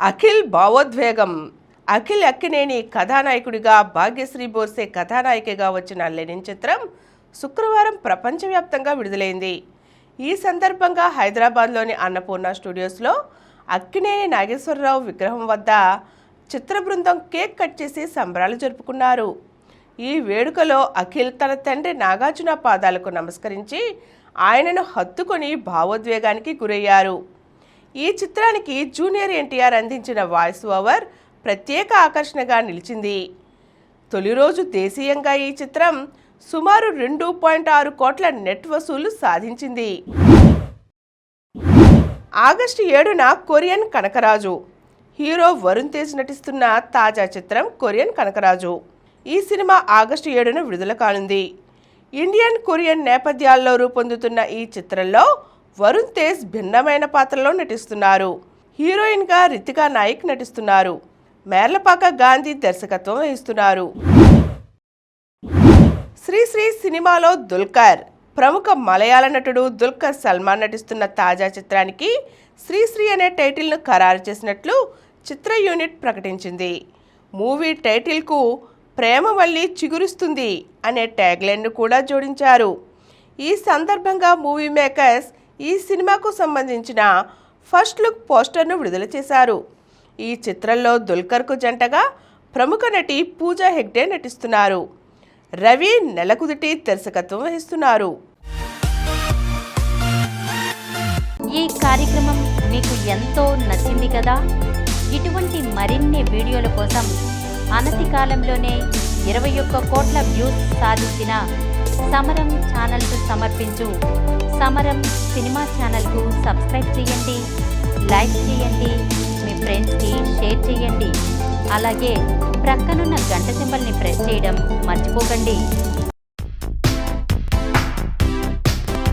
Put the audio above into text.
అఖిల్ భావోద్వేగం. అఖిల్ అక్కినేని కథానాయకుడిగా, భాగ్యశ్రీ బోర్సే కథానాయికగా వచ్చిన లెనిన్ చిత్రం శుక్రవారం ప్రపంచవ్యాప్తంగా విడుదలైంది. ఈ సందర్భంగా హైదరాబాద్లోని అన్నపూర్ణ స్టూడియోస్లో అక్కినేని నాగేశ్వరరావు విగ్రహం వద్ద చిత్ర బృందం కేక్ కట్ చేసి సంబరాలు జరుపుకున్నారు. ఈ వేడుకలో అఖిల్ తన తండ్రి నాగార్జున పాదాలకు నమస్కరించి ఆయనను హత్తుకొని భావోద్వేగానికి గురయ్యారు. ఈ చిత్రానికి జూనియర్ ఎన్టీఆర్ అందించిన వాయిస్ ఓవర్ ప్రత్యేక ఆకర్షణగా నిలిచింది. తొలి రోజు దేశీయంగా ఈ చిత్రం సుమారు 2.6 కోట్ల నెట్ వసూలు సాధించింది. ఆగస్టు 7న కొరియన్ కనకరాజు. హీరో వరుణ్ తేజ్ నటిస్తున్న తాజా చిత్రం కొరియన్ కనకరాజు. ఈ సినిమా ఆగస్టు 7న విడుదల కానుంది. ఇండియన్ కొరియన్ నేపథ్యాల్లో రూపొందుతున్న ఈ చిత్రంలో వరుణ్ తేజ్ భిన్నమైన పాత్రలో నటిస్తున్నారు. హీరోయిన్గా రితికా నాయక్ నటిస్తున్నారు. మేర్లపాక గాంధీ దర్శకత్వం వహిస్తున్నారు. శ్రీశ్రీ సినిమాలో దుల్కర్. ప్రముఖ మలయాళ నటుడు దుల్కర్ సల్మాన్ నటిస్తున్న తాజా చిత్రానికి శ్రీశ్రీ అనే టైటిల్ను ఖరారు చేసినట్లు చిత్ర యూనిట్ ప్రకటించింది. మూవీ టైటిల్కు ప్రేమ మళ్ళీ చిగురుస్తుంది అనే ట్యాగ్లైన్ను కూడా జోడించారు. ఈ సందర్భంగా మూవీ మేకర్స్ ఈ సినిమాకు సంబంధించిన ఫస్ట్ లుక్ పోస్టర్ను విడుదల చేశారు. ఈ చిత్రంలో దుల్కర్కు జంటగా ప్రముఖ నటి పూజా హెగ్డే నటిస్తున్నారు. రవి నెలకుదిటి దర్శకత్వం వహిస్తున్నారు. ఈ కార్యక్రమం మీకు ఎంతో నచ్చింది కదా. ఇటువంటి మరిన్ని వీడియోల కోసం అనతి కాలంలోనే 21 కోట్ల వ్యూస్ సాధించిన సమరం ఛానల్కు సమర్పించు సమరం సినిమా ఛానల్కు సబ్స్క్రైబ్ చేయండి, లైక్ చేయండి, మీ ఫ్రెండ్స్కి షేర్ చేయండి. అలాగే ప్రక్కనున్న గంట సింబల్ని ప్రెస్ చేయడం మర్చిపోకండి.